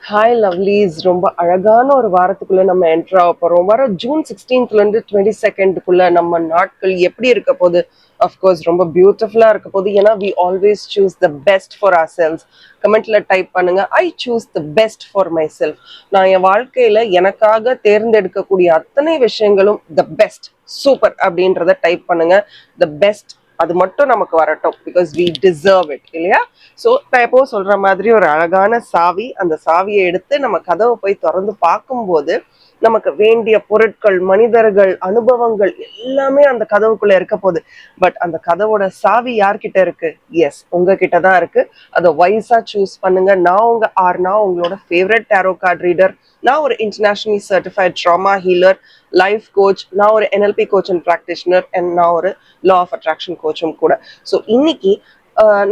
Hi lovelies, ரொம்ப அழகான ஒரு வாரத்துக்குள்ள நம்ம என்ட்ரு ஆக போறோம். வர ஜூன் 16th இருந்து 22nd நம்ம நாட்கள் எப்படி இருக்க போகுது? அஃப்கோர்ஸ் ரொம்ப பியூட்டிஃபுல்லா இருக்க போகுது. ஏன்னா we always choose the best for our selves. கமெண்ட்ல டைப் பண்ணுங்க, I choose the best for my self. நான் என் வாழ்க்கையில எனக்காக தேர்ந்தெடுக்கக்கூடிய அத்தனை விஷயங்களும் த பெஸ்ட், சூப்பர் அப்படின்றத டைப் பண்ணுங்க. த பெஸ்ட் அது மட்டும் நமக்கு வரட்டும், பிகாஸ் வி டிசர்வ் இட், இல்லையா? ஸோ நான் எப்போ சொல்ற மாதிரி ஒரு அழகான சாவி, அந்த சாவியை எடுத்து நம்ம கதவை போய் திறந்து பார்க்கும்போது நமக்கு வேண்டிய பொருட்கள், மனிதர்கள், அனுபவங்கள் எல்லாமே அந்த கதவுக்குள்ள இருக்க போகுது. பட் அந்த கதவோட சாவி யார்கிட்ட இருக்கு? எஸ், உங்ககிட்ட தான் இருக்கு. அதை வைஸா சூஸ் பண்ணுங்க. நான் உங்களோட ஃபேவரட் டேரோ கார்டு ரீடர். நான் ஒரு internationally certified drama healer, life coach, நான் ஒரு NLP coach and practitioner, and நான் ஒரு லா ஆஃப் அட்ராக்ஷன் கோச்சும் கூட. ஸோ இன்னைக்கு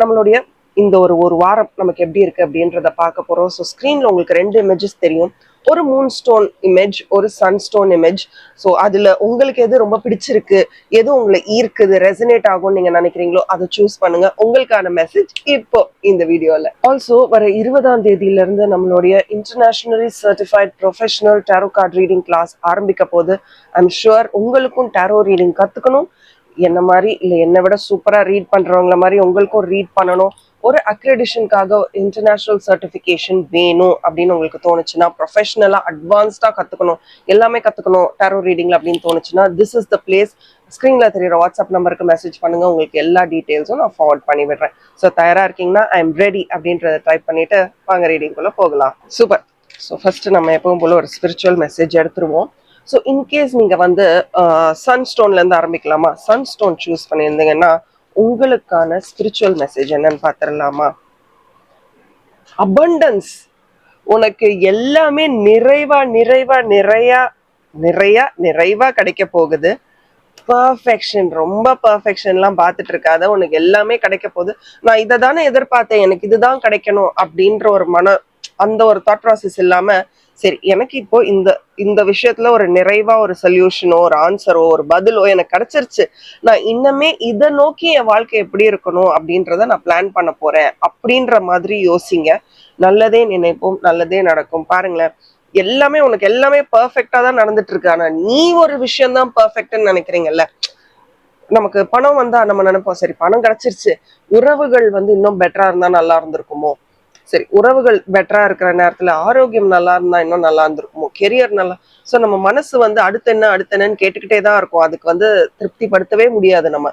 நம்மளுடைய இந்த ஒரு வாரம் நமக்கு எப்படி இருக்கு அப்படின்றத பார்க்க போறோம். ஸோ ஸ்க்ரீன்ல உங்களுக்கு 2 இமேஜஸ் தெரியும். ஒரு மூன் ஸ்டோன் இமேஜ், ஒரு சன் ஸ்டோன் இமேஜ். ஸோ அதுல உங்களுக்கு எது ரொம்ப பிடிச்சிருக்கு, எது உங்களை ஈர்க்குது, ரெசனேட் ஆகும்னு நீங்க நினைக்கிறீங்களோ அதை சூஸ் பண்ணுங்க. உங்களுக்கான மெசேஜ் இப்போ இந்த வீடியோல. ஆல்சோ வர 20ஆம் தேதியில இருந்து நம்மளுடைய internationally certified professional tarot card reading class ஆரம்பிக்க போகுது. ஐம் ஷுர் உங்களுக்கும் டேரோ ரீடிங் கத்துக்கணும், என்ன மாதிரி இல்லை என்னை விட சூப்பரா ரீட் பண்றவங்கள மாதிரி உங்களுக்கும் ரீட் பண்ணணும், ஒரு அக்ரெடிஷனுக்காக இன்டர்நேஷனல் சர்டிஃபிகேஷன் வேணும் அப்படின்னு உங்களுக்கு தோணுச்சுன்னா, ப்ரொஃபஷனலா அட்வான்ஸ்டா கத்துக்கணும், எல்லாமே கத்துக்கணும் டேரோ ரீடிங்ல அப்படின்னு தோணுச்சுன்னா, திஸ் இஸ் த பிளேஸ். ஸ்க்ரீன்ல தெரியுற வாட்ஸ்அப் நம்பருக்கு மெசேஜ் பண்ணுங்க, உங்களுக்கு எல்லா டீட்டெயில்ஸும் நான் ஃபார்வர்ட் பண்ணி விடுறேன். ஸோ தயாரா இருக்கீங்கன்னா ஐ எம் ரெடி அப்படின்றத டைப் பண்ணிட்டு வாங்க ரீடிங்குள்ள போகலாம். சூப்பர். ஸோ ஃபர்ஸ்ட் நம்ம எப்பவும் போல ஒரு ஸ்பிரிச்சுவல் மெசேஜ் எடுத்துருவோம். ஸோ இன்கேஸ் நீங்க வந்து சன்ஸ்டோன்ல இருந்து ஆரம்பிக்கலாமா? சன்ஸ்டோன் சூஸ் பண்ணியிருந்தீங்கன்னா உங்களுக்கான ஸ்பிரிச்சுவல் மெசேஜ் என்னன்னு பார்த்துடலாமா? அபண்டன்ஸ். உனக்கு எல்லாமே நிறைவா நிறைவா நிறையா நிறையா நிறைவா கிடைக்க போகுது. பர்ஃபெக்ஷன், ரொம்ப பர்ஃபெக்ஷன்லாம் பார்த்துட்டு இருக்காத, உனக்கு எல்லாமே கிடைக்க போகுது. நான் இதை தானே எதிர்பார்த்தேன், எனக்கு இதுதான் கிடைக்கணும் அப்படின்ற ஒரு அந்த ஒரு தாட் ப்ராசஸ் இல்லாம, சரி எனக்கு இப்போ இந்த இந்த விஷயத்துல ஒரு நிறைவா ஒரு சொல்யூஷனோ, ஒரு ஆன்சரோ, ஒரு பதிலோ எனக்கு கிடைச்சிருச்சு, நான் இன்னமே இதை நோக்கி என் வாழ்க்கை எப்படி இருக்கணும் அப்படின்றத நான் பிளான் பண்ண போறேன் அப்படின்ற மாதிரி யோசிங்க. நல்லதே நினைப்போம், நல்லதே நடக்கும். பாருங்களேன், எல்லாமே உனக்கு எல்லாமே பர்ஃபெக்டா தான் நடந்துட்டு இருக்கு. ஆனா நீ ஒரு விஷயம் தான் பர்ஃபெக்ட்னு நினைக்கிறீங்கல்ல. நமக்கு பணம் வந்தா நம்ம நினைப்போம், சரி பணம் கிடைச்சிருச்சு, உறவுகள் வந்து இன்னும் பெட்டரா இருந்தா நல்லா இருந்திருக்குமோ, சரி உறவுகள் பெட்டரா இருக்கிற நேரத்துல ஆரோக்கியம் நல்லா இருந்தா இன்னும் நல்லா இருந்திருக்குமோ, கெரியர் நல்லா. ஸோ நம்ம மனசு வந்து அடுத்து என்னன்னு கேட்டுக்கிட்டே தான் இருக்கும். அதுக்கு வந்து திருப்திப்படுத்தவே முடியாது நம்ம.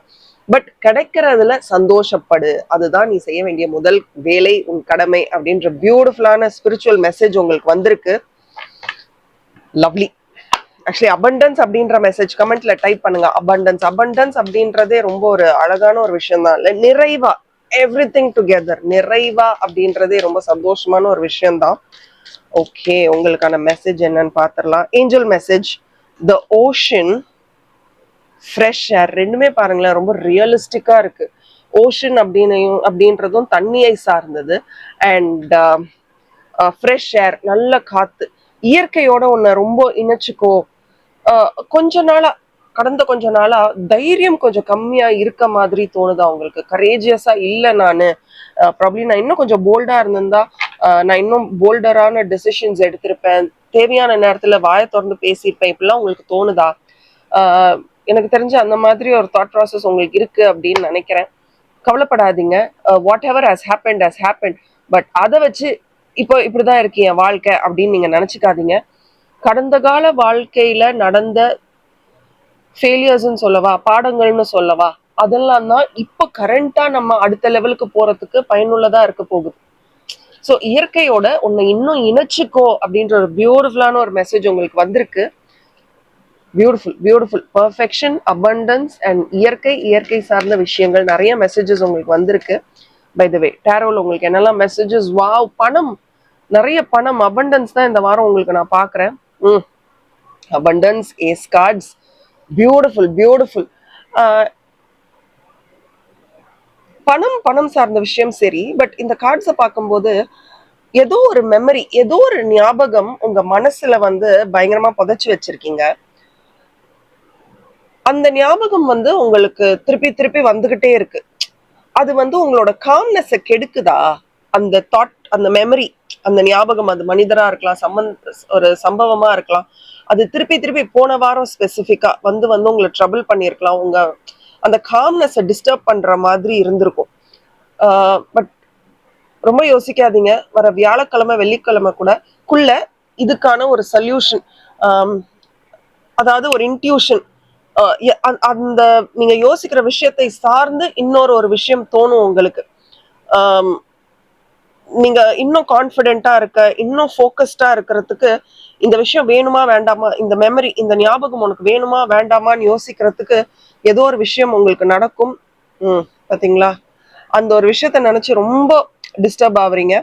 பட் கிடைக்கிறதுல சந்தோஷப்படு, அதுதான் நீ செய்ய வேண்டிய முதல் வேலை, உன் கடமை அப்படின்ற பியூட்டிஃபுல்லான ஸ்பிரிச்சுவல் மெசேஜ் உங்களுக்கு வந்திருக்கு. லவ்லி. ஆக்சுவலி அபண்டன்ஸ் அப்படின்ற மெசேஜ் கமெண்ட்ல டைப் பண்ணுங்க. அபண்டன்ஸ் அபண்டன்ஸ் அப்படின்றதே ரொம்ப ஒரு அழகான ஒரு விஷயம் தான். இல்லை, நிறைவா, எவ்ரிதிங் டுகெதர், நிறைவா அப்படின்றதே ரொம்ப சந்தோஷமான ஒரு விஷயம் தான். ஓகே, உங்களுக்கான மெசேஜ் என்னன்னு பார்த்துடலாம். ஏஞ்சல் மெசேஜ், த ஓஷன், ஃப்ரெஷ் ஏர். ரெண்டுமே பாருங்களேன் ரொம்ப ரியலிஸ்டிக்கா இருக்கு. ஓஷன் அப்படின்றதும் தண்ணியை சார்ந்தது, அண்ட் ஃப்ரெஷ் ஏர், நல்ல காத்து, இயற்கையோட உன்னை ரொம்ப இணைச்சுக்கோ. கடந்த கொஞ்ச நாளா தைரியம் கொஞ்சம் கம்மியா இருக்க மாதிரி தோணுதா உங்களுக்கு? கரேஜியஸா இல்லை நானு, ப்ராப்ளி நான் இன்னும் கொஞ்சம் போல்டா இருந்திருந்தா நான் இன்னும் போல்டரான டெசிஷன்ஸ் எடுத்திருப்பேன், தேவையான நேரத்துல வாயை திறந்து பேசியிருப்பேன், இப்படிலாம் உங்களுக்கு தோணுதா? எனக்கு தெரிஞ்ச அந்த மாதிரி ஒரு தாட் ப்ராசஸ் உங்களுக்கு இருக்கு அப்படின்னு நினைக்கிறேன். கவலைப்படாதீங்க. What ever has happen. But அதை வச்சு இப்போ இப்படிதான் இருக்கு என் வாழ்க்கை அப்படின்னு நீங்க நினைச்சுக்காதீங்க. கடந்த கால வாழ்க்கையில நடந்த ஃபெயிலியர்ஸ்ன்னு சொல்லவா, பாடங்கள்னு சொல்லவா, அதெல்லாம் தான் இப்போ கரண்டா நம்ம அடுத்த லெவலுக்கு போறதுக்கு பயனுள்ளதா இருக்க போகுது. ஸோ இயற்கையோட உன்னை இன்னும் இணைச்சுக்கோ அப்படின்ற ஒரு பியூட்டிஃபுல்லான ஒரு மெசேஜ் உங்களுக்கு வந்திருக்கு. பியூட்டிஃபுல் பர்ஃபெக்ஷன், அபண்டன்ஸ் அண்ட் இயற்கை சார்ந்த விஷயங்கள் நிறைய மெசேஜஸ் உங்களுக்கு வந்திருக்கு. பை த வே, டேரோல உங்களுக்கு என்னெல்லாம் மெசேஜஸ்? வாவ், பணம், நிறைய பணம், அபண்டன்ஸ் தான் இந்த வாரம் உங்களுக்கு நான் பாக்குறேன். Abundance, ace cards, beautiful. பணம் சார்ந்த விஷயம் சரி, பட் இந்த கார்ட்ஸை பார்க்கும்போது ஏதோ ஒரு மெமரி, ஏதோ ஒரு ஞாபகம் உங்க மனசுல வந்து பயங்கரமா புதைச்சு வச்சிருக்கீங்க. அந்த ஞாபகம் வந்து உங்களுக்கு திருப்பி வந்துகிட்டே இருக்கு. அது வந்து உங்களோட காம்னஸை கெடுக்குதா? அந்த தாட், அந்த மெமரி அந்த ஞாபகம், அது மனிதரா இருக்கலாம், ஒரு சம்பவமா இருக்கலாம். அது திருப்பி திருப்பி போன வாரம் ஸ்பெசிஃபிக்கா வந்து வந்து உங்களை ட்ரபிள் பண்ணியிருக்கலாம். உங்க அந்த காம்னஸை டிஸ்டர்ப் பண்ற மாதிரி இருந்திருக்கும். பட் ரொம்ப யோசிக்காதீங்க. வர வியாழக்கிழமை வெள்ளிக்கிழமை குள்ள இதுக்கான ஒரு சொல்யூஷன், அதாவது ஒரு இன்ட்யூஷன், அந்த நீங்க யோசிக்கிற விஷயத்தை சார்ந்து இன்னொரு ஒரு விஷயம் தோணும் உங்களுக்கு. நீங்க இன்னும் கான்ஃபிடென்ட்டா இருக்க, இன்னும் ஃபோக்கஸ்டா இருக்கிறதுக்கு, இந்த விஷயம் வேணுமா வேண்டாமா, இந்த மெமரி, இந்த ஞாபகம் உனக்கு வேணுமா வேண்டாமான்னு யோசிக்கிறதுக்கு ஏதோ ஒரு விஷயம் உங்களுக்கு நடக்கும். பாத்தீங்களா, அந்த ஒரு விஷயத்த நினைச்சு ரொம்ப டிஸ்டர்ப் ஆகுறீங்க.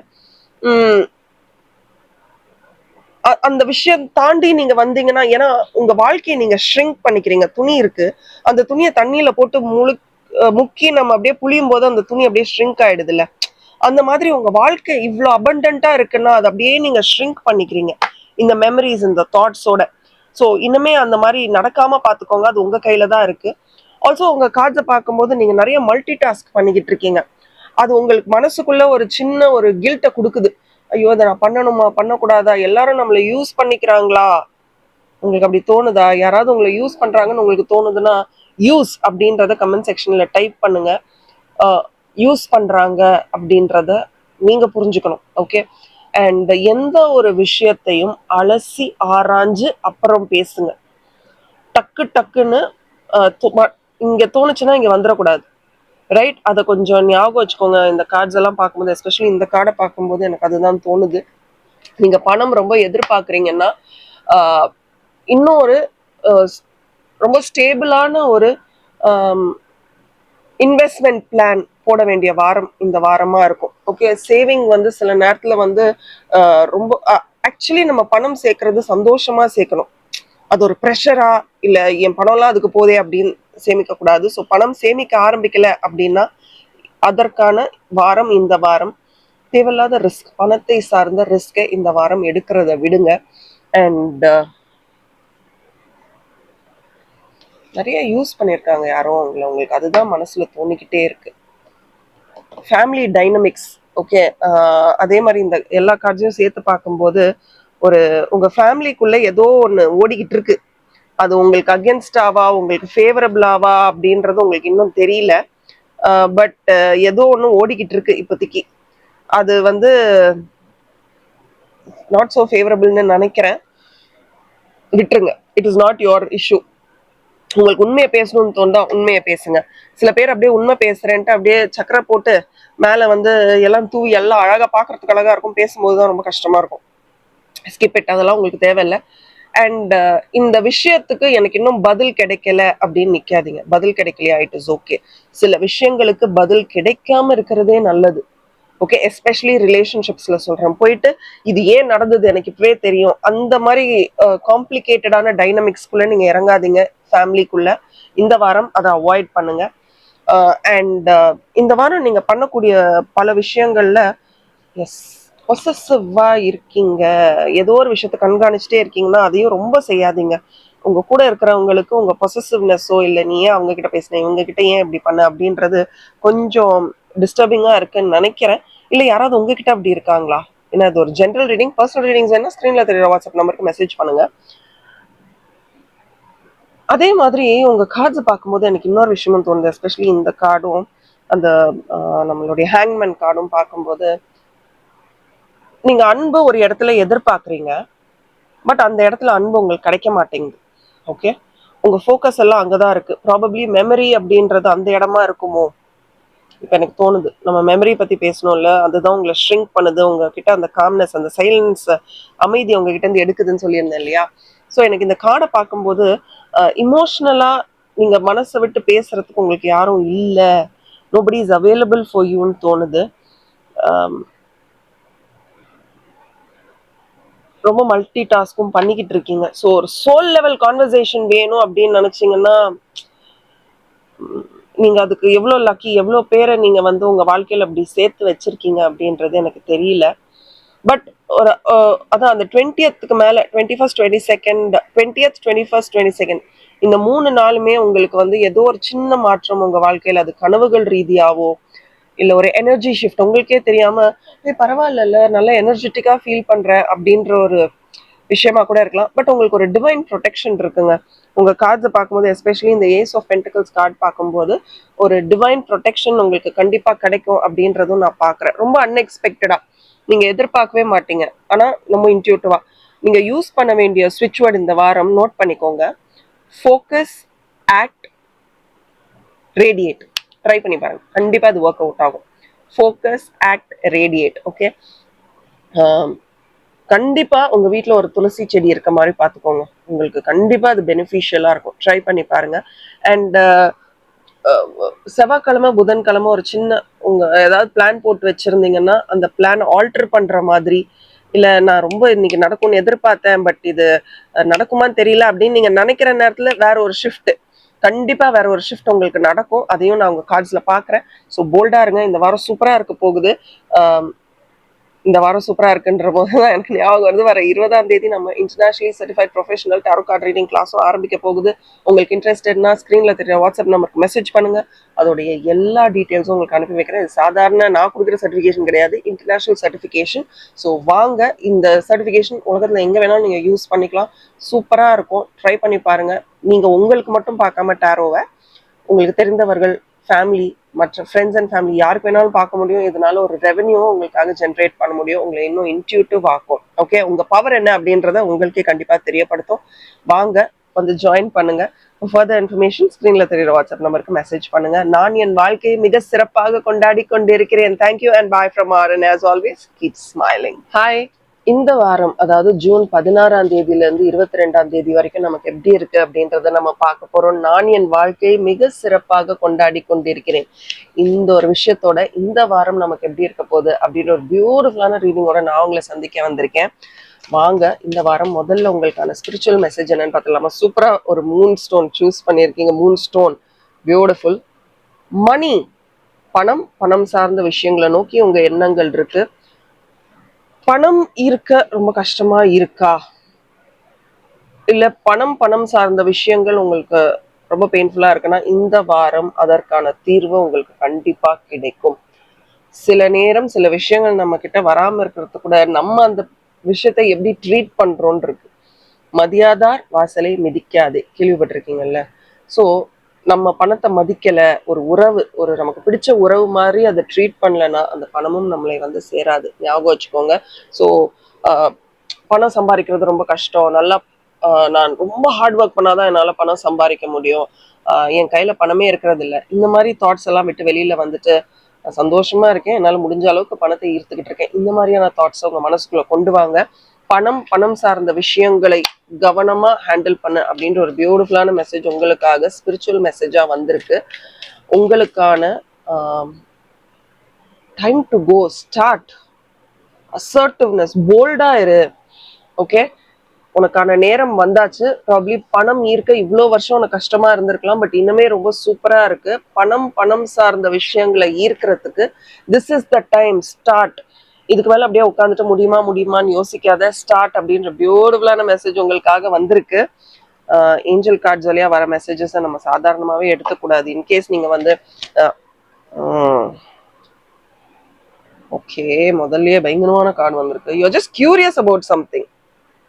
அந்த விஷயம் தாண்டி நீங்க வந்தீங்கன்னா, ஏன்னா உங்க வாழ்க்கையை நீங்க ஷ்ரிங்க் பண்ணிக்கிறீங்க. துணி இருக்கு, அந்த துணியை தண்ணியில போட்டு முக்கி நம்ம அப்படியே புளியும் போது அந்த துணி அப்படியே ஷ்ரிங்க் ஆயிடுது இல்ல. அந்த மாதிரி உங்க வாழ்க்கை இவ்வளவு அபண்டன்ட்டா இருக்குன்னா அதை அப்படியே நீங்க ஷ்ரிங்க் பண்ணிக்கிறீங்க இந்த மெமரிஸ், இந்த தாட்ஸோட. ஸோ இனிமே அந்த மாதிரி நடக்காம பாத்துக்கோங்க. அது உங்க கையில தான் இருக்கு. ஆல்சோ உங்க கார்ட்ஸை பார்க்கும்போது நீங்க நிறைய மல்டி டாஸ்க் பண்ணிக்கிட்டு இருக்கீங்க. அது உங்களுக்கு மனசுக்குள்ள ஒரு சின்ன ஒரு கில்ட்டை கொடுக்குது. ஐயோ, இதை நான் பண்ணணுமா பண்ணக்கூடாதா, எல்லாரும் நம்மளை யூஸ் பண்ணிக்கிறாங்களா, உங்களுக்கு அப்படி தோணுதா? யாராவது உங்களை யூஸ் பண்றாங்கன்னு உங்களுக்கு தோணுதுன்னா, யூஸ் அப்படின்றத கமெண்ட் செக்ஷன்ல டைப் பண்ணுங்க. யூஸ் பண்றாங்க அப்படின்றத நீங்க புரிஞ்சுக்கணும். ஓகே. அண்ட் எந்த ஒரு விஷயத்தையும் அலசி ஆராய்ஞ்சு அப்புறம் பேசுங்க. டக்கு டக்குன்னு இங்க தோணுச்சுன்னா இங்க வந்துடக்கூடாது. ரைட்? அதை கொஞ்சம் ஞாபகம் வச்சுக்கோங்க. இந்த கார்ட்ஸ் எல்லாம் பார்க்கும்போது, எஸ்பெஷலி இந்த கார்டை பார்க்கும்போது எனக்கு அதுதான் தோணுது. நீங்க பணம் ரொம்ப எதிர்பார்க்குறீங்கன்னா, இன்னும் ஒரு ரொம்ப ஸ்டேபிளான ஒரு இன்வெஸ்ட்மெண்ட் பிளான் போட வேண்டிய வாரம் இந்த வாரமா இருக்கும். ஓகே. சேவிங் வந்து சில நேரத்துல வந்து ரொம்ப ஆக்சுவலி நம்ம பணம் சேர்க்கறது சந்தோஷமா சேர்க்கணும். அது ஒரு ப்ரெஷரா, இல்ல என் பணம்லாம் அதுக்கு போதே அப்படின்னு சேமிக்க கூடாது. ஸோ பணம் சேமிக்க ஆரம்பிக்கல அப்படின்னா அதற்கான வாரம் இந்த வாரம். தேவையில்லாத ரிஸ்க், பணத்தை சார்ந்த ரிஸ்கை இந்த வாரம் எடுக்கிறத விடுங்க. அண்ட் நிறைய யூஸ் பண்ணியிருக்காங்க யாரோ அவங்கள, உங்களுக்கு அதுதான் மனசுல தோணிக்கிட்டே இருக்கு. Family dynamics. ஓகே. அதே மாதிரி இந்த எல்லா கார்ட்ஸையும் சேர்த்து பார்க்கும்போது ஒரு உங்க ஃபேமிலிக்குள்ள ஏதோ ஒன்று ஓடிக்கிட்டு இருக்கு. அது உங்களுக்கு அகேன்ஸ்டாவா உங்களுக்கு ஃபேவரபிளாவா அப்படின்றது உங்களுக்கு இன்னும் தெரியல. பட் ஏதோ ஒன்று ஓடிக்கிட்டு இருக்கு இப்போதைக்கு. அது வந்து நாட் ஸோ ஃபேவரபிள்னு நினைக்கிறேன். விட்டுருங்க. It is not your issue. உங்களுக்கு உண்மையை பேசணும்னு தோண்டா உண்மையை பேசுங்க. சில பேர் அப்படியே உண்மை பேசுறேன்ட்டு அப்படியே சக்கரை போட்டு மேலே வந்து எல்லாம் தூவி எல்லாம் அழகா பார்க்கறதுக்கு அழகா இருக்கும், பேசும்போது தான் ரொம்ப கஷ்டமா இருக்கும். ஸ்கிப் இட், அதெல்லாம் உங்களுக்கு தேவையில்லை. அண்ட் இந்த விஷயத்துக்கு எனக்கு இன்னும் பதில் கிடைக்கல அப்படின்னு நிக்காதீங்க. பதில் கிடைக்கலையா, இட் இஸ் ஓகே. சில விஷயங்களுக்கு பதில் கிடைக்காம இருக்கிறதே நல்லது. ஓகே. எஸ்பெஷலி ரிலேஷன்ஷிப்ஸ்ல சொல்றேன். போயிட்டு இது ஏன் நடந்தது எனக்கு இப்பவே தெரியும், அந்த மாதிரி காம்ப்ளிகேட்டடான டைனமிக்ஸ்குள்ள நீங்க இறங்காதீங்க ஃபேமிலிக்குள்ள. இந்த வாரம் அதை அவாய்ட் பண்ணுங்க. அண்ட் இந்த வாரம் நீங்க பண்ணக்கூடிய பல விஷயங்கள்ல எஸ் பொசசிவா இருக்கீங்க. ஏதோ ஒரு விஷயத்த கண்காணிச்சுட்டே இருக்கீங்கன்னா அதையும் ரொம்ப செய்யாதீங்க. உங்க கூட இருக்கிறவங்களுக்கு உங்க பொசசிவ்னஸோ இல்லை நீ ஏன் அவங்க கிட்ட பேசின, இவங்க கிட்ட ஏன் இப்படி பண்ண அப்படின்றது கொஞ்சம் டிஸ்டர்பிங்கா இருக்குன்னு நினைக்கிறேன். இல்லை யாராவது உங்ககிட்ட அப்படி இருக்காங்களா? ஏன்னா அது ஒரு ஜென்ரல் ரீடிங். பர்சனல் ரீடிங்ஸ் என்ன ஸ்க்ரீன்ல தெரியுற வாட்ஸ்அப் நம்பருக்கு மெசேஜ் பண்ணுங்க. அதே மாதிரி உங்க கார்ட்ஸ் பார்க்கும்போது எனக்கு இன்னொரு விஷயமும் தோணுது. எஸ்பெஷலி இந்த கார்டும் அந்த நம்மளுடைய ஹேங்மேன் கார்டும் பார்க்கும்போது, நீங்க அன்பு ஒரு இடத்துல எதிர்பார்க்குறீங்க, பட் அந்த இடத்துல அன்பு உங்களுக்கு கிடைக்க மாட்டேங்குது. ஓகே. உங்க ஃபோக்கஸ் எல்லாம் அங்கதான் இருக்கு. ப்ராபப்ளி மெமரி அப்படின்றது அந்த இடமா இருக்குமோ இப்ப எனக்கு தோணுது. நம்ம மெமரி பத்தி பேசணும்ல, அதுதான் உங்களை ஷ்ரிங்க் பண்ணுது. உங்ககிட்ட அந்த காம்னஸ், அந்த சைலன்ஸ், அமைதி உங்ககிட்ட இருந்து எடுக்குதுன்னு சொல்லியிருந்தேன் இல்லையா? ஸோ எனக்கு இந்த கார்டை பார்க்கும்போது இமோஷ்னலா நீங்க மனசை விட்டு பேசுறதுக்கு உங்களுக்கு யாரும் இல்லை, நோபடி இஸ் அவைலபிள் ஃபார் யூன்னு தோணுது. ரொம்ப மல்டி டாஸ்க்கும் பண்ணிக்கிட்டு இருக்கீங்க. ஸோ ஒரு சோல் லெவல் கான்வர்சேஷன் வேணும் அப்படின்னு நினைச்சீங்கன்னா நீங்க அதுக்கு எவ்வளோ லக்கி, எவ்வளோ பேரை நீங்க வந்து உங்க வாழ்க்கையில அப்படி சேர்த்து வச்சிருக்கீங்க அப்படின்றது எனக்கு தெரியல. பட் ஒரு அதான் அந்த 20th மேல 21st 22nd 20th 21st 22nd இந்த 3 நாளுமே உங்களுக்கு வந்து ஏதோ ஒரு சின்ன மாற்றம் உங்க வாழ்க்கையில, அது கனவுகள் ரீதியாவோ இல்ல ஒரு எனர்ஜி ஷிஃப்ட் உங்களுக்கே தெரியாம பரவாயில்ல நல்லா எனர்ஜெட்டிக்கா ஃபீல் பண்றேன் அப்படின்ற ஒரு விஷயமா கூட இருக்கலாம். பட் உங்களுக்கு ஒரு டிவைன் ப்ரொடெக்ஷன் இருக்குங்க. உங்க கார்ட்ஸை பார்க்கும்போது எஸ்பெஷலி இந்த ஏஸ் ஆஃப் பென்டிகல்ஸ் கார்டு பார்க்கும்போது ஒரு டிவைன் ப்ரொடெக்ஷன் உங்களுக்கு கண்டிப்பா கிடைக்கும் அப்படின்றதும் நான் பார்க்குறேன். ரொம்ப அன்எக்ஸ்பெக்டடா நீங்க எதிர்பார்க்கவே மாட்டீங்க. ஆனா நம்ம இன்ட்யூட்டிவா நீங்க யூஸ் பண்ண வேண்டிய ஸ்விட்ச் வேர்ட் இந்த வாரம் நோட் பண்ணிக்கோங்க. Focus, act, radiate. ட்ரை பண்ணி பாருங்க, கண்டிப்பா அது ஒர்க் அவுட் ஆகும். Focus, act, radiate. ஓகே, கண்டிப்பா உங்க வீட்டுல ஒரு துளசி செடி இருக்க மாதிரி பாத்துக்கோங்க. உங்களுக்கு கண்டிப்பா அது பெனிஃபிஷியலா இருக்கும். ட்ரை பண்ணி பாருங்க. அண்ட் செவ்வாய்க்கிழமை புதன்கிழமை ஒரு சின்ன உங்க ஏதாவது பிளான் போட்டு வச்சிருந்தீங்கன்னா அந்த பிளான் ஆல்டர் பண்ற மாதிரி, இல்ல நான் ரொம்ப இன்னைக்கு நடக்கும்னு எதிர்பார்த்தேன் பட் இது நடக்குமான்னு தெரியல அப்படின்னு நீங்க நினைக்கிற நேரத்துல வேற ஒரு ஷிஃப்ட், கண்டிப்பா வேற ஒரு ஷிஃப்ட் உங்களுக்கு நடக்கும். அதையும் நான் உங்க கார்ட்ஸ்ல பாக்குறேன். ஸோ போல்டா இருங்க. இந்த வாரம் சூப்பரா இருக்க போகுது. இந்த வாரம் சூப்பரா இருக்குன்ற போது தான் எனக்கு ஞாபகம் வருது, வர 20ஆம் தேதி நம்ம internationally certified professional tarot card reading கிளாஸும் ஆரம்பிக்க போகுது. உங்களுக்கு இன்ட்ரெஸ்டட்னா ஸ்க்ரீன்ல தெரிய வாட்ஸ்அப் நம்பருக்கு மெசேஜ் பண்ணுங்க. அதோடைய எல்லா டீட்டெயில்ஸும் உங்களுக்கு அனுப்பி வைக்கிறேன். இது சாதாரண நான் கொடுக்குற சர்டிஃபிகேஷன் கிடையாது, இன்டர்நேஷனல் சர்டிஃபிகேஷன். ஸோ வாங்க, இந்த சர்டிஃபிகேஷன் உலகத்தில் எங்கே வேணாலும் நீங்கள் யூஸ் பண்ணிக்கலாம். சூப்பராக இருக்கும். ட்ரை பண்ணி பாருங்க. நீங்கள் உங்களுக்கு மட்டும் பார்க்காம டாரோவை உங்களுக்கு தெரிந்தவர்கள், ஃபேமிலி, மற்ற ஃப்ரெண்ட்ஸ் அண்ட் ஃபேமிலி யாருக்கு வேணாலும் பார்க்க முடியும். இதனால ஒரு ரெவன்யூ உங்களுக்காக ஜென்ரேட் பண்ண முடியும். உங்களை இன்னும் இன்ட்யூட்டிவ் ஆக்கும். ஓகே, உங்க பவர் என்ன அப்படின்றத உங்களுக்கே கண்டிப்பா தெரியப்படுத்தும். வாங்க வந்து ஜாயின் பண்ணுங்க. ஃபர்தர் இன்ஃபர்மேஷன் ஸ்கிரீன்ல தெரியுற வாட்ஸ்அப் நம்பருக்கு மெசேஜ் பண்ணுங்க. நான் என் வாழ்க்கையை மிக சிறப்பாக கொண்டாடி கொண்டிருக்கிறேன். Thank you and bye from Aaran. As always keep smiling. Hi. இந்த வாரம், அதாவது ஜூன் 16ஆம் தேதியில இருந்து 22ஆம் தேதி வரைக்கும் நமக்கு எப்படி இருக்கு அப்படின்றத நம்ம பார்க்க போறோம். நான் என் வாழ்க்கையை மிக சிறப்பாக கொண்டாடி கொண்டிருக்கிறேன். இந்த ஒரு விஷயத்தோட இந்த வாரம் நமக்கு எப்படி இருக்க போகுது அப்படின்ற ஒரு பியூட்டிஃபுல்லான ரீடிங்கோட நான் உங்களை சந்திக்க வந்திருக்கேன். வாங்க, இந்த வாரம் முதல்ல உங்களுக்கான ஸ்பிரிச்சுவல் மெசேஜ் என்னன்னு பார்த்துலாமா? சூப்பரா ஒரு மூன் ஸ்டோன் சூஸ் பண்ணியிருக்கீங்க. Moon stone beautiful. மணி, பணம், பணம் சார்ந்த விஷயங்களை நோக்கி உங்க எண்ணங்கள் இருக்கு. பணம் இருக்க ரொம்ப கஷ்டமா இருக்கா? இல்ல பணம் சார்ந்த விஷயங்கள் உங்களுக்கு ரொம்ப பெயின்ஃபுல்லா இருக்குன்னா இந்த வாரம் அதற்கான தீர்வு உங்களுக்கு கண்டிப்பா கிடைக்கும். சில நேரம் சில விஷயங்கள் நம்ம கிட்ட வராம இருக்கிறது கூட நம்ம அந்த விஷயத்தை எப்படி ட்ரீட் பண்றோம்னு இருக்கு. மதியாதார் வாசலை மிதிக்காதே, கேள்விப்பட்டிருக்கீங்கல்ல? ஸோ நம்ம பணத்தை மதிக்கல, ஒரு உறவு, ஒரு நமக்கு பிடிச்ச உறவு மாதிரி அதை ட்ரீட் பண்ணலன்னா அந்த பணமும் நம்மளை வந்து சேராது. ஞாபகம் வச்சுக்கோங்க. ஸோ பணம் சம்பாதிக்கிறது ரொம்ப கஷ்டம், நல்லா நான் ரொம்ப ஹார்ட் ஒர்க் பண்ணாதான் என்னால் பணம் சம்பாதிக்க முடியும், என் கையில பணமே இருக்கிறது இல்லை, இந்த மாதிரி தாட்ஸ் எல்லாம் விட்டு வெளியில வந்துட்டு நான் சந்தோஷமா இருக்கேன், என்னால் முடிஞ்ச அளவுக்கு பணத்தை ஈர்த்துக்கிட்டு இருக்கேன், இந்த மாதிரியான தாட்ஸ் உங்க மனசுக்குள்ள கொண்டு வாங்க. பணம் சார்ந்த விஷயங்களை கவனமா ஹேண்டில் பண்ண அப்படின்ற ஒரு பியூட்டிஃபுல்லான மெசேஜ் உங்களுக்காக ஸ்பிரிச்சுவல் மெசேஜா வந்திருக்கு. உங்களுக்கான time to go, start, assertiveness, போல்டா இரு. ஓகே, உனக்கான நேரம் வந்தாச்சு. ப்ராப்ளி பணம் ஈர்க்க இவ்வளோ வருஷம் உனக்கு கஷ்டமா இருந்திருக்கலாம், பட் இன்னுமே ரொம்ப சூப்பரா இருக்கு. பணம் சார்ந்த விஷயங்களை ஈர்க்கிறதுக்கு this is the time. Start. இதுக்கு மேல அப்படியே உட்காந்துட்டு முடியுமான்னு யோசிக்காத, ஸ்டார்ட் அப்படின்ற பியூட்டிஃபுல்லான மெசேஜ் உங்களுக்காக வந்திருக்கு. ஏஞ்சல் கார்ட்ஸ் வழியா வர மெசேஜஸ் நம்ம சாதாரணமாவே எடுத்துக்கூடாது. இன்கேஸ் நீங்க வந்து ஓகே, முதல்லயே பயங்கரமான கார்டு வந்திருக்கு. You just curious about something.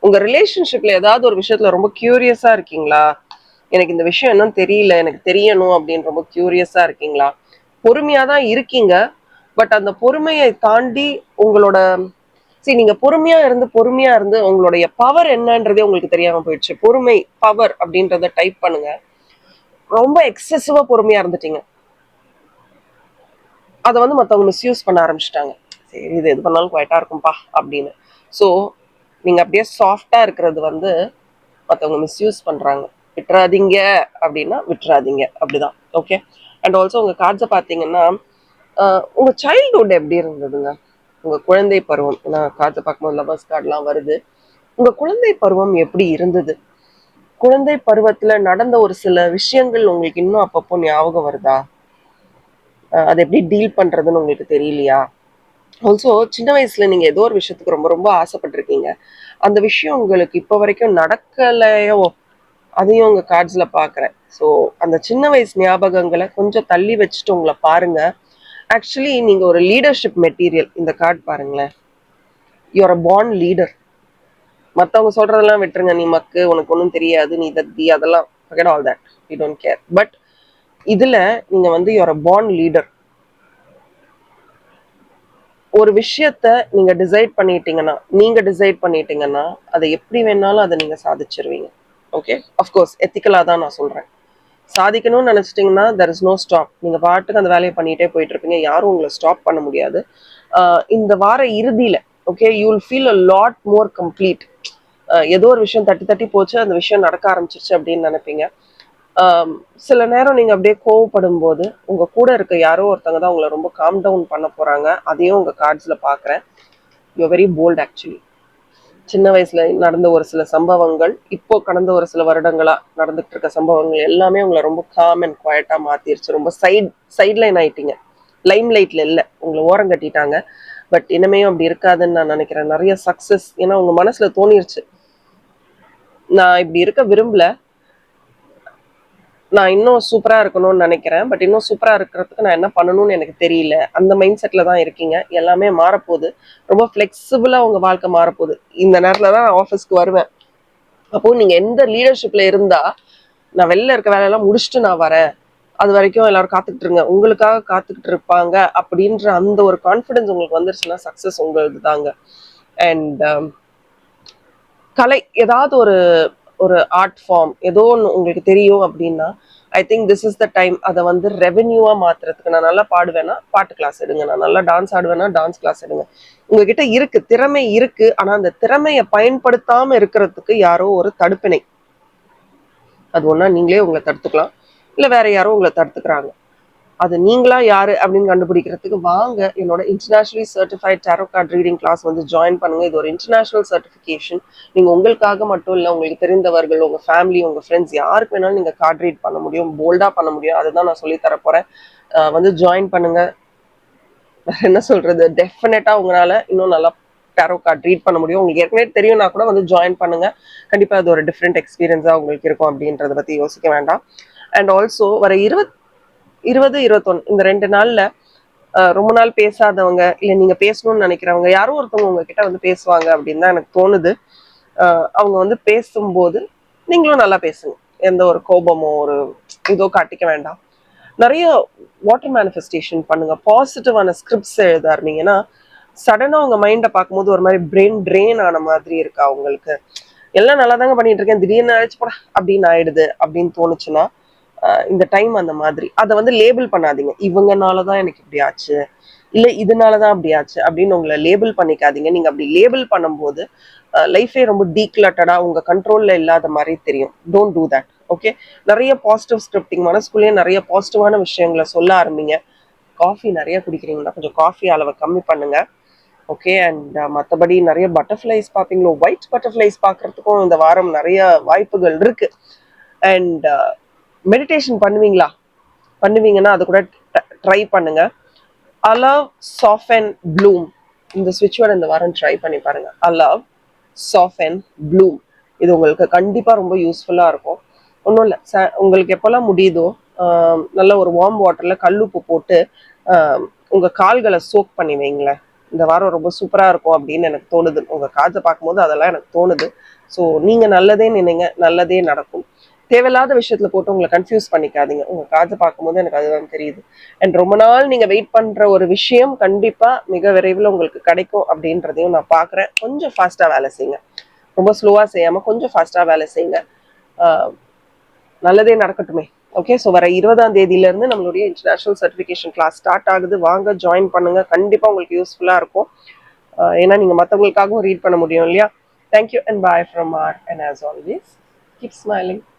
உங்க ரிலேஷன்ஷிப்ல ஏதாவது ஒரு விஷயத்துல ரொம்ப கியூரியஸா இருக்கீங்களா? எனக்கு இந்த விஷயம் என்னன்னு தெரியல, எனக்கு தெரியணும் அப்படின்னு ரொம்ப கியூரியஸா இருக்கீங்களா? பொறுமையா தான் இருக்கீங்க, பட் அந்த பொறுமையை தாண்டி உங்களோட நீங்க பொறுமையா இருந்து உங்களுடைய பவர் என்னன்றதே உங்களுக்கு தெரியாம போயிடுச்சு. பொறுமை, பவர் அப்படின்றத டைப் பண்ணுங்க. ரொம்ப எக்ஸசிவா பொறுமையா இருந்துட்டீங்க, அதை வந்து மற்றவங்க மிஸ்யூஸ் பண்ண ஆரம்பிச்சிட்டாங்க. சரி, இது எது பண்ணாலும் குவைட்டா இருக்கும்பா அப்படின்னு. ஸோ நீங்க அப்படியே சாஃப்டா இருக்கிறது வந்து மற்றவங்க மிஸ்யூஸ் பண்றாங்க. விட்டுறாதீங்க அப்படின்னா விட்டுறாதீங்க, அப்படிதான். ஓகே. அண்ட் ஆல்சோ உங்க கார்ட்ஸை பார்த்தீங்கன்னா உங்க சைல்ட்ஹுட் எப்படி இருந்ததுங்க? உங்க குழந்தை பருவம், ஏன்னா கார்ட்ஸை பார்க்கும்போது லவர்ஸ் கார்ட்லாம் வருது. உங்க குழந்தை பருவம் எப்படி இருந்தது? குழந்தை பருவத்துல நடந்த ஒரு சில விஷயங்கள் உங்களுக்கு இன்னும் அப்பப்போ ஞாபகம் வருதா? அதை எப்படி டீல் பண்றதுன்னு உங்களுக்கு தெரியலையா? ஆல்சோ சின்ன வயசுல நீங்க ஏதோ ஒரு விஷயத்துக்கு ரொம்ப ரொம்ப ஆசைப்பட்டிருக்கீங்க, அந்த விஷயம் உங்களுக்கு இப்போ வரைக்கும் நடக்கலையோ, அதையும் உங்க கார்ட்ஸ்ல பாக்குறேன். ஸோ அந்த சின்ன வயசு ஞாபகங்களை கொஞ்சம் தள்ளி வச்சுட்டு உங்களை பாருங்க. ஆக்சுவலி நீங்க ஒரு லீடர்ஷிப் மெட்டீரியல். இந்த கார்டு பாருங்களேன். யூஆர் அ பார்ன் லீடர். மத்தவங்க சொல்றதெல்லாம் விட்டுருங்க. நீ மக்கு, உனக்கு ஒன்றும் தெரியாது, நீ தத்தி, அதெல்லாம் forget all that. We don't care. But இதுல நீங்க வந்து யூஆர் அ பார்ன் லீடர். ஒரு விஷயத்த நீங்க டிசைட் பண்ணிட்டீங்கன்னா அதை எப்படி வேணாலும் அதை நீங்க சாதிச்சிருவீங்க. ஓகே, அஃப்கோர்ஸ் எத்திக்கலா தான் நான் சொல்றேன். சாதிக்கணும்னு நினைச்சிட்டிங்கன்னா தெர் இஸ் நோ ஸ்டாப். நீங்க பாட்டுக்கு அந்த வேலையை பண்ணிட்டே போயிட்டு இருப்பீங்க. யாரும் உங்களை ஸ்டாப் பண்ண முடியாது. இந்த வார இறுதியில okay you will feel a lot more complete. ஏதோ ஒரு விஷயம் தட்டி தட்டி போச்சு, அந்த விஷயம் நடக்க ஆரம்பிச்சிருச்சு அப்படின்னு நினைப்பீங்க. சில நேரம் நீங்க அப்படியே கோவப்படும் போது உங்க கூட இருக்க யாரோ ஒருத்தவங்க தான் உங்களை ரொம்ப காம் டவுன் பண்ண போறாங்க. அதையும் உங்க கார்ட்ஸ்ல பாக்குறேன். You very bold actually. சின்ன வயசுல நடந்த ஒரு சில சம்பவங்கள், இப்போ கடந்த ஒரு சில வருடங்களா நடந்துட்டு இருக்க சம்பவங்கள் எல்லாமே உங்களை ரொம்ப காம் அண்ட் குவாய்ட்டா மாத்திருச்சு. ரொம்ப சைட்லைன் ஆயிட்டீங்க. லைம் லைட்ல இல்ல, உங்களை ஓரம் கட்டிட்டாங்க. பட் இனிமேயும் அப்படி இருக்காதுன்னு நான் நினைக்கிறேன். நிறைய சக்சஸ், ஏன்னா உங்க மனசுல தோணிருச்சு, நான் இப்படி இருக்க விரும்பல, நான் இன்னும் சூப்பரா இருக்கணும்னு நினைக்கிறேன். பட் இன்னும் சூப்பரா இருக்கிறதுக்கு நான் என்ன பண்ணணும்னு எனக்கு தெரியல. அந்த மைண்ட் செட்ல தான் இருக்கீங்க. எல்லாமே மாறப்போகுது. ரொம்ப ஃபிளெக்சிபிளா உங்க வாழ்க்கை மாறப்போகுது. இந்த நேரத்துல தான் நான் ஆஃபீஸ்க்கு வருவேன். அப்போ நீங்க எந்த லீடர்ஷிப்ல இருந்தா, நான் வெளில இருக்க வேலையெல்லாம் முடிச்சுட்டு நான் வரேன், அது வரைக்கும் எல்லாரும் காத்துக்கிட்டு இருங்க, உங்களுக்காக காத்துக்கிட்டு இருப்பாங்க அப்படின்ற அந்த ஒரு கான்ஃபிடன்ஸ் உங்களுக்கு வந்துருச்சுன்னா சக்சஸ் உங்களுக்கு தாங்க. அண்ட் கலை, ஏதாவது ஒரு ஒரு ஆர்ட் ஃபார்ம் ஏதோ ஒன்று உங்களுக்கு தெரியும் அப்படின்னா I think this is the time அதை வந்து ரெவென்யூவா மாத்துறதுக்கு. நான் நல்லா பாடுவேன்னா பாட்டு கிளாஸ் எடுங்க, நான் நல்லா டான்ஸ் ஆடுவேன்னா டான்ஸ் கிளாஸ் எடுங்க. உங்ககிட்ட இருக்கு, திறமை இருக்கு. ஆனா அந்த திறமையை பயன்படுத்தாம இருக்கிறதுக்கு யாரோ ஒரு தடுப்பினை. அது ஒன்னா நீங்களே உங்களை தடுத்துக்கலாம், இல்ல வேற யாரோ உங்களை தடுத்துக்கிறாங்க. அது நீங்களா யாரு அப்படின்னு கண்டுபிடிக்கிறதுக்கு வாங்க என்னோட internationally certified tarot card reading class வந்து ஜாயின் பண்ணுங்க. இது ஒரு இன்டர்நேஷனல் சர்டிஃபிகேஷன். நீங்க உங்களுக்காக மட்டும் இல்லை, உங்களுக்கு தெரிந்தவர்கள், உங்க ஃபேமிலி, உங்க ஃப்ரெண்ட்ஸ் யாருக்கு வேணாலும் நீங்க கார்ட் ரீட் பண்ண முடியும், போல்டா பண்ண முடியும். அதுதான் நான் சொல்லி தர போறேன். வந்து ஜாயின் பண்ணுங்க. என்ன சொல்றது, டெஃபினட்டா உங்களால இன்னும் நல்லா டேரோ கார்ட் ரீட் பண்ண முடியும். உங்களுக்கு ஏற்கனவே தெரியும்னா கூட வந்து ஜாயின் பண்ணுங்க. கண்டிப்பா அது ஒரு டிஃப்ரெண்ட் எக்ஸ்பீரியன்ஸா உங்களுக்கு இருக்கும் அப்படின்றத பத்தி யோசிக்க வேண்டாம். அண்ட் ஆல்சோ வர 20-21 இந்த 2 நாள்ல ரொம்ப நாள் பேசாதவங்க, இல்ல நீங்க பேசணும்னு நினைக்கிறவங்க யாரும் ஒருத்தவங்க உங்ககிட்ட வந்து பேசுவாங்க அப்படின்னு தான் எனக்கு தோணுது. அவங்க வந்து பேசும்போது நீங்களும் நல்லா பேசுங்க. எந்த ஒரு கோபமோ ஒரு இதோ காட்டிக்க வேண்டாம். நிறைய வாட்டர் மேனிஃபெஸ்டேஷன் பண்ணுங்க. பாசிட்டிவான ஸ்கிரிப்ட்ஸ் எழுத ஆரம்பிங்கன்னா சடனா உங்க மைண்டை பார்க்கும்போது ஒரு மாதிரி பிரெயின் ட்ரெயின் ஆன மாதிரி இருக்கா உங்களுக்கு, எல்லாம் நல்லா தாங்க பண்ணிட்டு இருக்கேன், திடீர்னு அழைச்சு போட அப்படின்னு ஆயிடுது அப்படின்னு தோணுச்சுன்னா இந்த டைம் அந்த மாதிரி அதை வந்து லேபிள் பண்ணாதீங்க. இவங்கனாலதான் எனக்கு இப்படி ஆச்சு, இல்ல இதனாலதான் அப்படி ஆச்சு அப்படின்னு உங்களை லேபிள் பண்ணிக்காதீங்க. நீங்க அப்படி லேபிள் பண்ணும்போது லைஃபே ரொம்ப டீக்ளட்டடா உங்க கண்ட்ரோல்ல இல்லாத மாதிரி தெரியும். Don't do that. ஓகே, நிறைய பாசிட்டிவ் ஸ்கிரிப்டிங், மனசுக்குள்ளேயே நிறைய பாசிட்டிவான விஷயங்களை சொல்ல ஆரம்பிங்க. காஃபி நிறைய குடிக்கிறீங்கன்னா கொஞ்சம் காஃபி அளவை கம்மி பண்ணுங்க. ஓகே, அண்ட் மற்றபடி நிறைய பட்டர்ஃப்ளைஸ் பார்ப்பீங்களோ, ஒயிட் பட்டர்ஃப்ளைஸ் பார்க்கறதுக்கும் இந்த வாரம் நிறைய வாய்ப்புகள் இருக்கு. அண்ட் மெடிடேஷன் பண்ணுவீங்கன்னா அது கூட ட்ரை பண்ணுங்க. அலவ், சாஃபன், ப்ளூம், இந்த ஸ்விட்ச் வேர்ட் இந்த வாரம் ட்ரை பண்ணி பாருங்க. Allow, soften, bloom. இது உங்களுக்கு கண்டிப்பா ரொம்ப யூஸ்ஃபுல்லா இருக்கும். ஒன்றும் இல்லை, உங்களுக்கு எப்பெல்லாம் முடியுதோ நல்ல ஒரு வார்ம் வாட்டர்ல கல்லுப்பு போட்டு உங்க கால்களை சோக் பண்ணி வைங்களேன். இந்த வாரம் ரொம்ப சூப்பரா இருக்கும் அப்படின்னு எனக்கு தோணுது. உங்க காதை பார்க்கும்போது அதெல்லாம் எனக்கு தோணுது. ஸோ நீங்க நல்லதே நினைங்க, நல்லதே நடக்கும். தேவையில்லாத விஷயத்துல போட்டு உங்களை கன்ஃபியூஸ் பண்ணிக்காதீங்க. உங்க காதை பார்க்கும்போது எனக்கு அதுதான் தெரியுது. அண்ட் ரொம்ப நாள் நீங்க வெயிட் பண்ற ஒரு விஷயம் கண்டிப்பா மிக விரைவில் உங்களுக்கு கிடைக்கும் அப்படின்றதையும் நான் பாக்குறேன். கொஞ்சம் ஃபாஸ்டா வேலை செய்யுங்க, ரொம்ப ஸ்லோவா செய்யாம கொஞ்சம் ஃபாஸ்டா வேலை செய்யுங்க. நல்லதே நடக்கட்டுமே. ஓகே, ஸோ வர 20ஆம் தேதியிலேருந்து நம்மளுடைய இன்டர்நேஷனல் சர்டிஃபிகேஷன் கிளாஸ் ஸ்டார்ட் ஆகுது. வாங்க ஜாயின் பண்ணுங்க. கண்டிப்பாக உங்களுக்கு யூஸ்ஃபுல்லாக இருக்கும். ஏன்னா நீங்கள் மற்றவங்களுக்காகவும் ரீட் பண்ண முடியும் இல்லையா. Thank you and bye from R, and as always keep smiling.